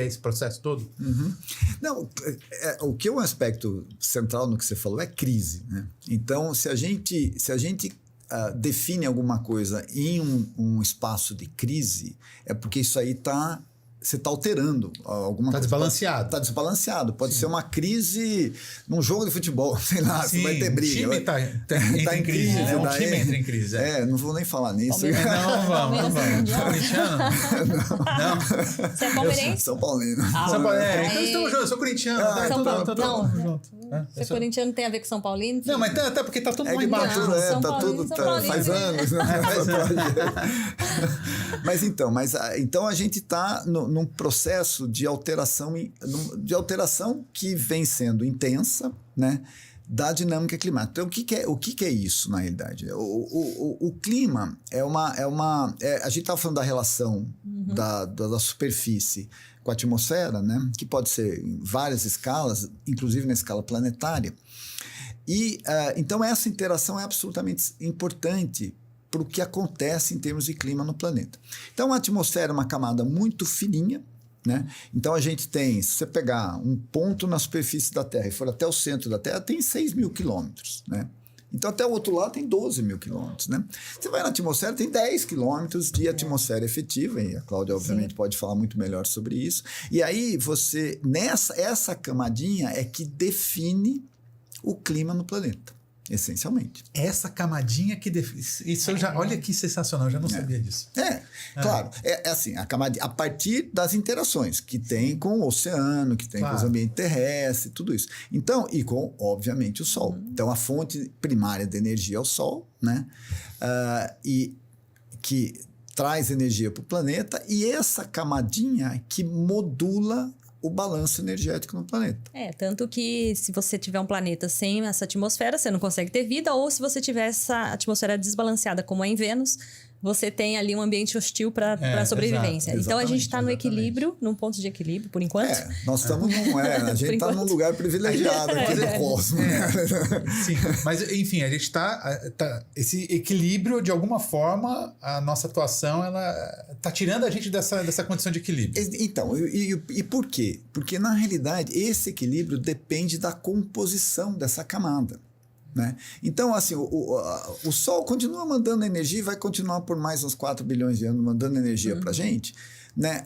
é esse processo todo? Não, o que é um aspecto central no que você falou é crise, né? Então, se a gente define alguma coisa em um espaço de crise, é porque isso aí você está alterando alguma coisa. Está desbalanceado. Está desbalanceado. Pode ser uma crise num jogo de futebol, sei lá, você vai ter briga. O time entra em crise, né? O time entra em crise. Não vou nem falar nisso. Não vamos. Corintiano? Não. Você é palmeirense? São Paulino. Então estamos juntos, eu sou corintiano. Ser corintiano tem a ver com São Paulino? Não, mas até porque tá todo mundo que embaixo. Faz anos, né? Mas então a gente está num processo de alteração que vem sendo intensa, né, da dinâmica climática. Então, o que é isso, na realidade? O clima a gente estava falando da relação da superfície com a atmosfera, né, que pode ser em várias escalas, inclusive na escala planetária. E então essa interação é absolutamente importante para o que acontece em termos de clima no planeta. Então, a atmosfera é uma camada muito fininha, né? Então, a gente tem, se você pegar um ponto na superfície da Terra e for até o centro da Terra, tem 6.000 quilômetros, né? Então, até o outro lado tem 12.000 quilômetros, né? Você vai na atmosfera, tem 10 quilômetros de atmosfera efetiva, e a Cláudia, obviamente, pode falar muito melhor sobre isso. E aí, essa camadinha é que define o clima no planeta. Essencialmente. Essa camadinha que isso olha que sensacional, eu já não sabia disso. Claro. É assim, a partir das interações que tem com o oceano, que tem com os ambientes terrestres, tudo isso. Então, e com, obviamente, o Sol. Então, a fonte primária de energia é o Sol, né? E que traz energia para o planeta, e essa camadinha que modula o balanço energético no planeta. Tanto que se você tiver um planeta sem essa atmosfera, você não consegue ter vida, ou se você tiver essa atmosfera desbalanceada, como é em Vênus, você tem ali um ambiente hostil para sobrevivência. Exato, então a gente está no equilíbrio, num ponto de equilíbrio, por enquanto. Nós estamos a gente está num lugar privilegiado aqui do cosmos. Sim, mas enfim, a gente está esse equilíbrio, de alguma forma, a nossa atuação, ela está tirando a gente dessa condição de equilíbrio. Então, e por quê? Porque, na realidade, esse equilíbrio depende da composição dessa camada, né? Então, assim, o Sol continua mandando energia e vai continuar por mais uns 4 bilhões de anos mandando energia para a gente, né?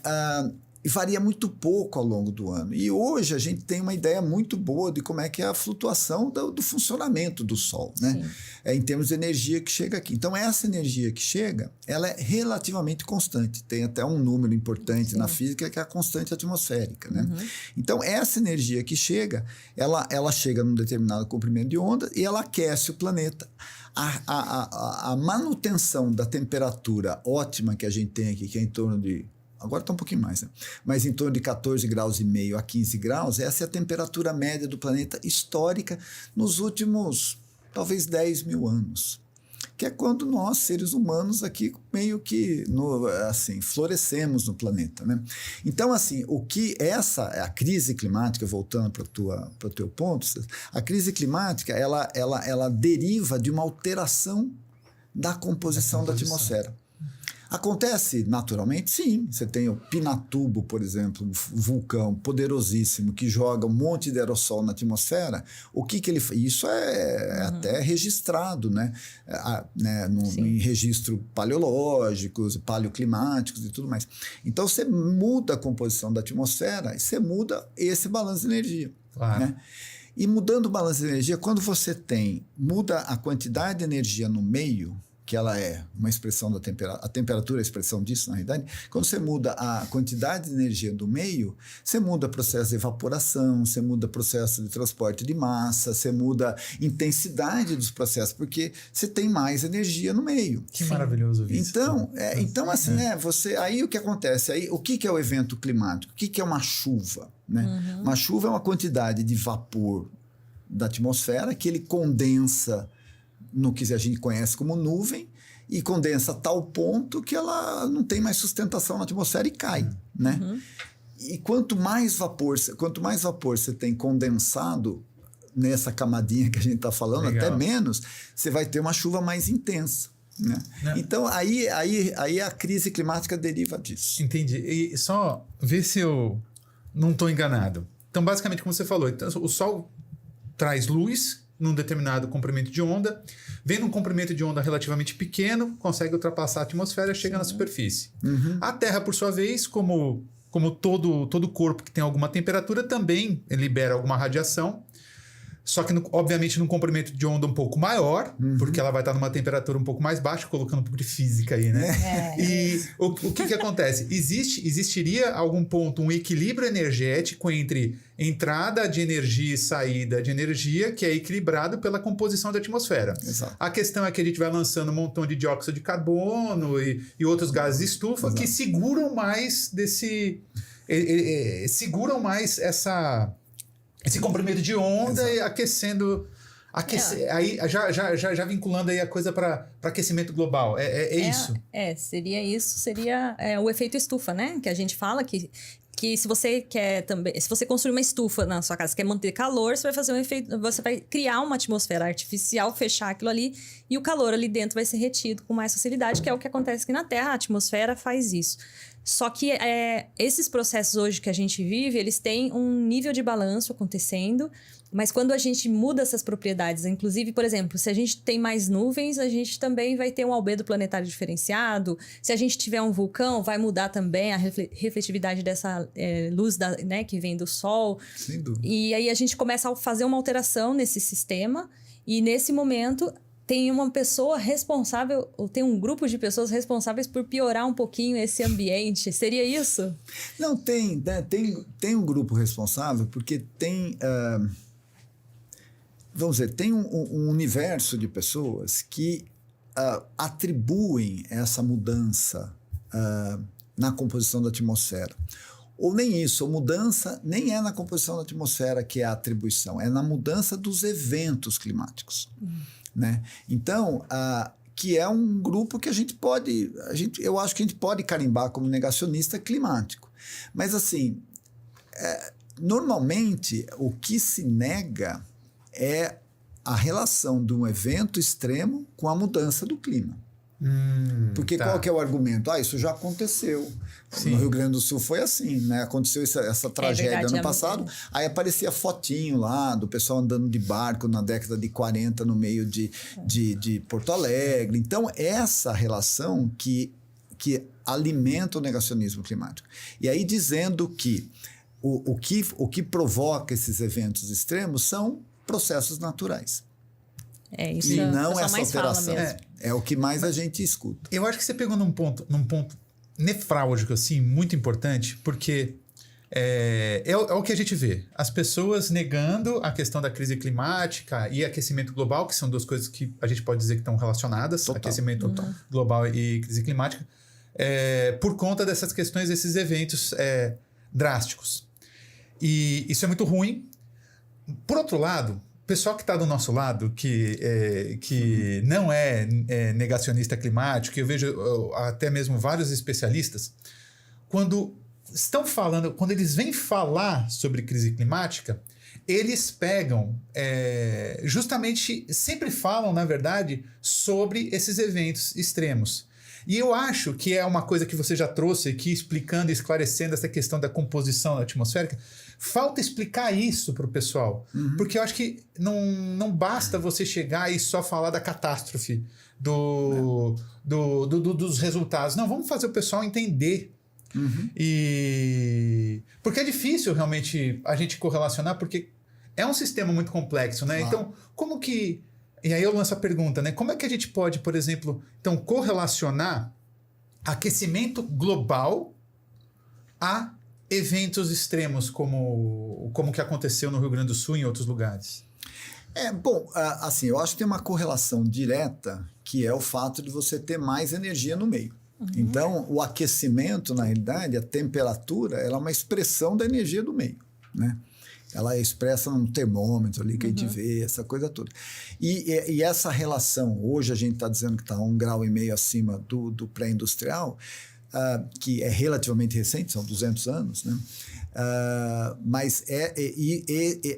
E varia muito pouco ao longo do ano. E hoje a gente tem uma ideia muito boa de como é que é a flutuação do funcionamento do Sol, né? Em termos de energia que chega aqui. Então, essa energia que chega, ela é relativamente constante. Tem até um número importante na física, que é a constante atmosférica, né? Então, essa energia que chega, ela chega num determinado comprimento de onda e ela aquece o planeta. A manutenção da temperatura ótima que a gente tem aqui, que é em torno de... Agora está um pouquinho mais, né? Mas em torno de 14,5 graus a 15 graus, essa é a temperatura média do planeta histórica nos últimos, talvez, 10 mil anos. Que é quando nós, seres humanos, aqui meio que florescemos no planeta, né? Então, assim, a crise climática, voltando para o teu ponto, a crise climática, ela deriva de uma alteração da composição da atmosfera. Acontece naturalmente? Sim. Você tem o Pinatubo, por exemplo, um vulcão poderosíssimo que joga um monte de aerossol na atmosfera. O que ele faz? Isso é até registrado, né? Em registro paleológicos, paleoclimáticos e tudo mais. Então, você muda a composição da atmosfera e você muda esse balanço de energia. Claro. Né? E mudando o balanço de energia, quando você muda a quantidade de energia no meio, que ela é uma expressão da temperatura, a temperatura é a expressão disso, na realidade, quando você muda a quantidade de energia do meio, você muda o processo de evaporação, você muda o processo de transporte de massa, você muda a intensidade dos processos, porque você tem mais energia no meio. Que maravilhoso isso. Então assim, aí o que acontece? Aí, o que é o evento climático? O que é uma chuva? Né? Uma chuva é uma quantidade de vapor da atmosfera que ele condensa no que a gente conhece como nuvem, e condensa a tal ponto que ela não tem mais sustentação na atmosfera e cai, né? E quanto mais vapor você tem condensado nessa camadinha que a gente está falando, até menos, você vai ter uma chuva mais intensa, né? Então, aí a crise climática deriva disso. Entendi. E só ver se eu não estou enganado. Então, basicamente, como você falou, então, o Sol traz luz num determinado comprimento de onda, vem num comprimento de onda relativamente pequeno, consegue ultrapassar a atmosfera e chega na superfície. A Terra, por sua vez, como todo corpo que tem alguma temperatura, também libera alguma radiação, só que, obviamente, num comprimento de onda um pouco maior, porque ela vai estar numa temperatura um pouco mais baixa, colocando um pouco de física aí, né? E o que acontece? Existiria algum ponto, um equilíbrio energético entre entrada de energia e saída de energia, que é equilibrado pela composição da atmosfera. Exato. A questão é que a gente vai lançando um montão de dióxido de carbono e outros gases de estufa que seguram mais seguram mais esse comprimento de onda e aquecendo. Aí já vinculando aí a coisa para aquecimento global. É isso? Seria isso. Seria o efeito estufa, né? Que a gente fala que se você quer também. Se você construir uma estufa na sua casa, quer manter calor, você vai fazer um efeito. Você vai criar uma atmosfera artificial, fechar aquilo ali, e o calor ali dentro vai ser retido com mais facilidade, que é o que acontece aqui na Terra. A atmosfera faz isso. Só que esses processos hoje que a gente vive, eles têm um nível de balanço acontecendo, mas quando a gente muda essas propriedades, inclusive, por exemplo, se a gente tem mais nuvens, a gente também vai ter um albedo planetário diferenciado. Se a gente tiver um vulcão, vai mudar também a refletividade dessa luz né, que vem do Sol. Sem dúvida. E aí a gente começa a fazer uma alteração nesse sistema, e nesse momento tem uma pessoa responsável, ou tem um grupo de pessoas responsáveis por piorar um pouquinho esse ambiente. Seria isso? Não, tem um grupo responsável, porque tem, vamos dizer, tem um universo de pessoas que atribuem essa mudança na composição da atmosfera. Ou nem isso, a mudança nem é na composição da atmosfera que é a atribuição, é na mudança dos eventos climáticos. Né? Então, que é um grupo que eu acho que a gente pode carimbar como negacionista climático. Mas, assim, normalmente, o que se nega é a relação de um evento extremo com a mudança do clima. Porque qual que é o argumento? Isso já aconteceu. Sim. No Rio Grande do Sul foi assim, né? Aconteceu essa tragédia ano passado, aí aparecia fotinho lá do pessoal andando de barco na década de 40 no meio de Porto Alegre. Então, essa relação que alimenta o negacionismo climático. E aí dizendo que o que provoca esses eventos extremos são processos naturais. Isso e não essa mais alteração. É o que mais a gente escuta. Eu acho que você pegou num ponto nefrálgico, assim, muito importante, porque é o que a gente vê. As pessoas negando a questão da crise climática e aquecimento global, que são duas coisas que a gente pode dizer que estão relacionadas, total, aquecimento global e crise climática, por conta dessas questões, desses eventos drásticos. E isso é muito ruim. Por outro lado, o pessoal que está do nosso lado, que não é negacionista climático, que eu vejo até mesmo vários especialistas, quando eles vêm falar sobre crise climática, eles pegam, justamente, sempre falam, na verdade, sobre esses eventos extremos. E eu acho que é uma coisa que você já trouxe aqui, explicando e esclarecendo essa questão da composição atmosférica. Falta explicar isso para o pessoal, porque eu acho que não basta você chegar e só falar da catástrofe, dos resultados. Não, vamos fazer o pessoal entender. Porque é difícil realmente a gente correlacionar, porque é um sistema muito complexo, né? Então, como que... E aí eu lanço a pergunta, né? Como é que a gente pode, por exemplo, então, correlacionar aquecimento global a eventos extremos como que aconteceu no Rio Grande do Sul e em outros lugares? Assim, eu acho que tem uma correlação direta, que é o fato de você ter mais energia no meio. Então, o aquecimento, na realidade, a temperatura, ela é uma expressão da energia do meio, né? Ela é expressa num termômetro ali que a gente vê, essa coisa toda. E essa relação, hoje a gente está dizendo que está 1,5 grau acima do pré-industrial, que é relativamente recente, são 200 anos, né? Mas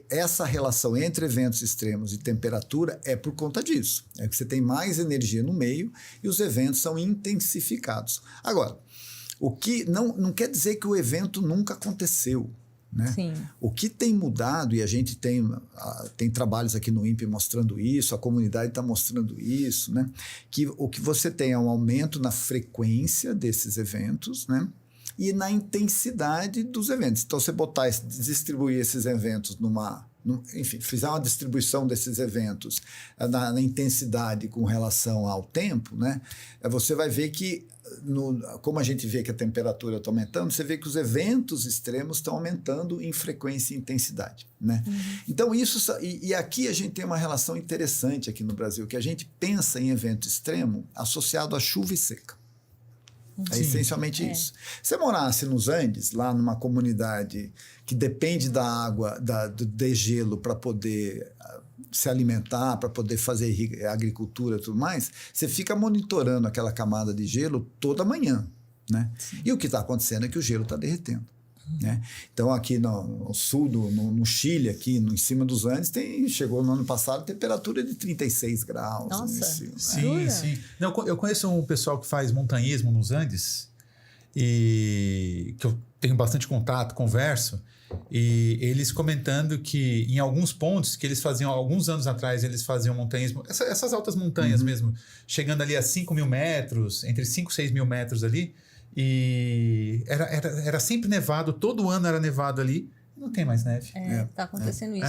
essa relação entre eventos extremos e temperatura é por conta disso. É que você tem mais energia no meio e os eventos são intensificados. Agora, o que não quer dizer que o evento nunca aconteceu. Né? Sim. O que tem mudado, e a gente tem trabalhos aqui no INPE mostrando isso, a comunidade está mostrando isso, né? Que o que você tem é um aumento na frequência desses eventos, né? E na intensidade dos eventos. Então, você distribuir esses eventos enfim, fizer uma distribuição desses eventos na intensidade com relação ao tempo, né? Você vai ver que, como a gente vê que a temperatura está aumentando, você vê que os eventos extremos estão aumentando em frequência e intensidade, né? Então, isso... E aqui a gente tem uma relação interessante aqui no Brasil, que a gente pensa em evento extremo associado a chuva e seca. É essencialmente isso. Se você morasse nos Andes, lá numa comunidade que depende da água, do degelo para poder se alimentar, para poder fazer agricultura e tudo mais, você fica monitorando aquela camada de gelo toda manhã, né? E o que está acontecendo é que o gelo está derretendo. Né? Então, aqui no sul, no Chile, aqui em cima dos Andes, chegou no ano passado temperatura de 36 graus. Nossa, sim. Não, eu conheço um pessoal que faz montanhismo nos Andes e que eu tenho bastante contato, converso, e eles comentando que em alguns pontos que eles faziam, alguns anos atrás, eles faziam montanhismo, essas altas montanhas mesmo, chegando ali a 5 mil metros, entre 5 e 6 mil metros ali, e era sempre nevado, todo ano era nevado ali, não tem mais neve. Tá acontecendo isso.